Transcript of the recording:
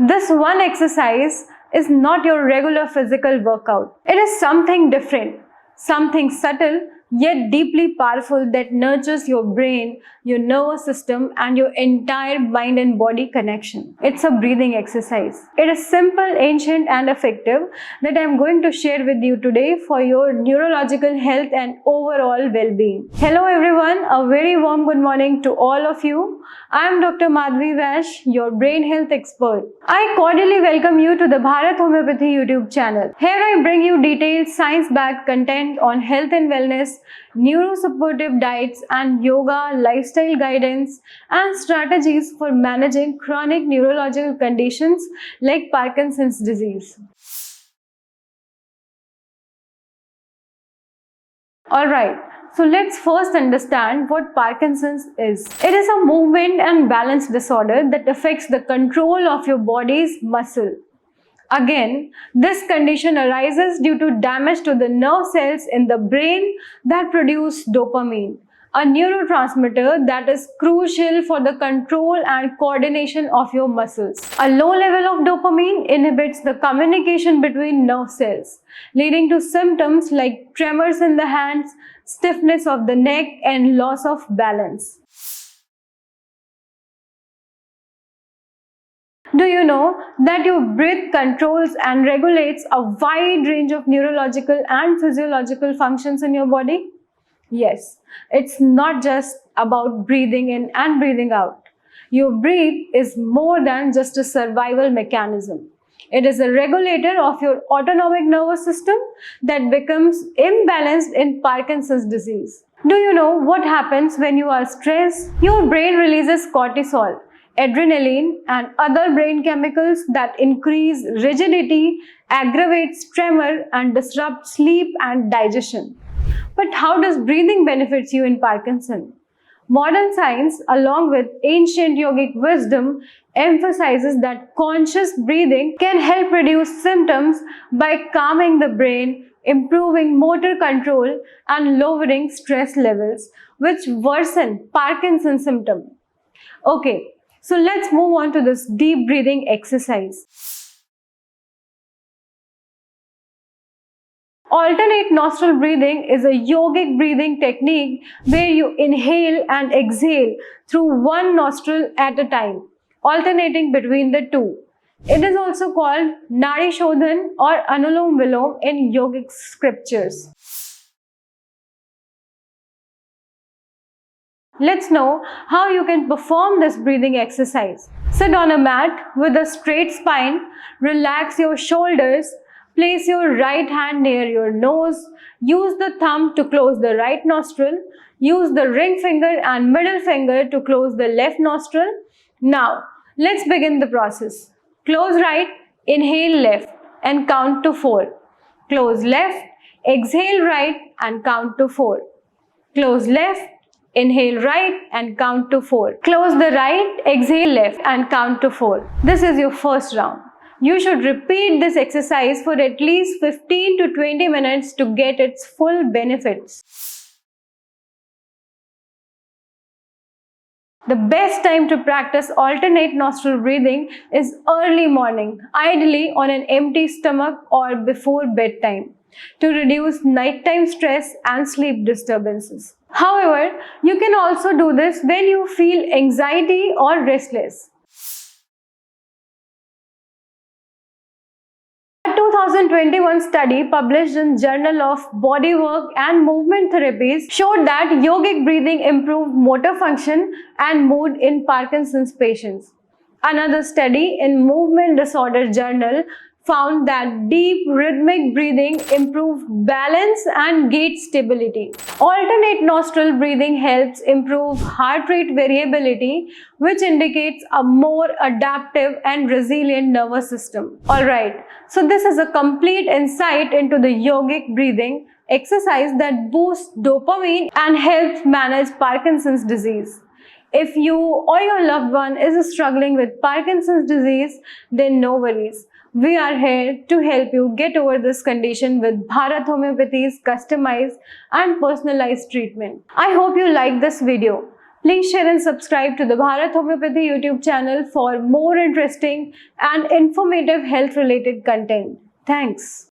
This one exercise is not your regular physical workout. It is something different, something subtle yet deeply powerful that nurtures your brain, your nervous system, and your entire mind and body connection. It's a breathing exercise. It is simple, ancient, and effective that I'm going to share with you today for your neurological health and overall well-being. Hello everyone, a very warm good morning to all of you. I am Dr. Madhvi Vaish, your brain health expert. I cordially welcome you to the Bharat Homeopathy YouTube channel. Here I bring you detailed science-backed content on health and wellness, neurosupportive diets and yoga, lifestyle guidance and strategies for managing chronic neurological conditions like Parkinson's disease. Alright, so let's first understand what Parkinson's is. It is a movement and balance disorder that affects the control of your body's muscle. Again, this condition arises due to damage to the nerve cells in the brain that produce dopamine, a neurotransmitter that is crucial for the control and coordination of your muscles. A low level of dopamine inhibits the communication between nerve cells, leading to symptoms like tremors in the hands, stiffness of the neck, and loss of balance. Do you know that your breath controls and regulates a wide range of neurological and physiological functions in your body? Yes, it's not just about breathing in and breathing out. Your breath is more than just a survival mechanism. It is a regulator of your autonomic nervous system that becomes imbalanced in Parkinson's disease. Do you know what happens when you are stressed? Your brain releases cortisol, adrenaline and other brain chemicals that increase rigidity, aggravates tremor and disrupt sleep and digestion. But how does breathing benefit you in Parkinson? Modern science, along with ancient yogic wisdom, emphasizes that conscious breathing can help reduce symptoms by calming the brain, improving motor control and lowering stress levels, which worsen Parkinson's symptoms. Okay, so let's move on to this deep breathing exercise. Alternate nostril breathing is a yogic breathing technique where you inhale and exhale through one nostril at a time, alternating between the two. It is also called Nadi Shodhan or Anulom Vilom in yogic scriptures. Let's know how you can perform this breathing exercise. Sit on a mat with a straight spine, relax your shoulders, place your right hand near your nose, use the thumb to close the right nostril, use the ring finger and middle finger to close the left nostril. Now, let's begin the process. Close right, inhale left and count to 4. Close left, exhale right and count to 4. Close left, inhale right and count to 4. Close the right, exhale left and count to 4. This is your first round. You should repeat this exercise for at least 15 to 20 minutes to get its full benefits. The best time to practice alternate nostril breathing is early morning, ideally on an empty stomach or before bedtime, to reduce nighttime stress and sleep disturbances. However, you can also do this when you feel anxiety or restless. A 2021 study published in Journal of Bodywork and Movement Therapies showed that yogic breathing improved motor function and mood in Parkinson's patients. Another study in Movement Disorder Journal found that deep rhythmic breathing improved balance and gait stability. Alternate nostril breathing helps improve heart rate variability, which indicates a more adaptive and resilient nervous system. Alright, so this is a complete insight into the yogic breathing exercise that boosts dopamine and helps manage Parkinson's disease. If you or your loved one is struggling with Parkinson's disease, then no worries. We are here to help you get over this condition with Bharat Homeopathy's customized and personalized treatment. I hope you liked this video. Please share and subscribe to the Bharat Homeopathy YouTube channel for more interesting and informative health related content. Thanks.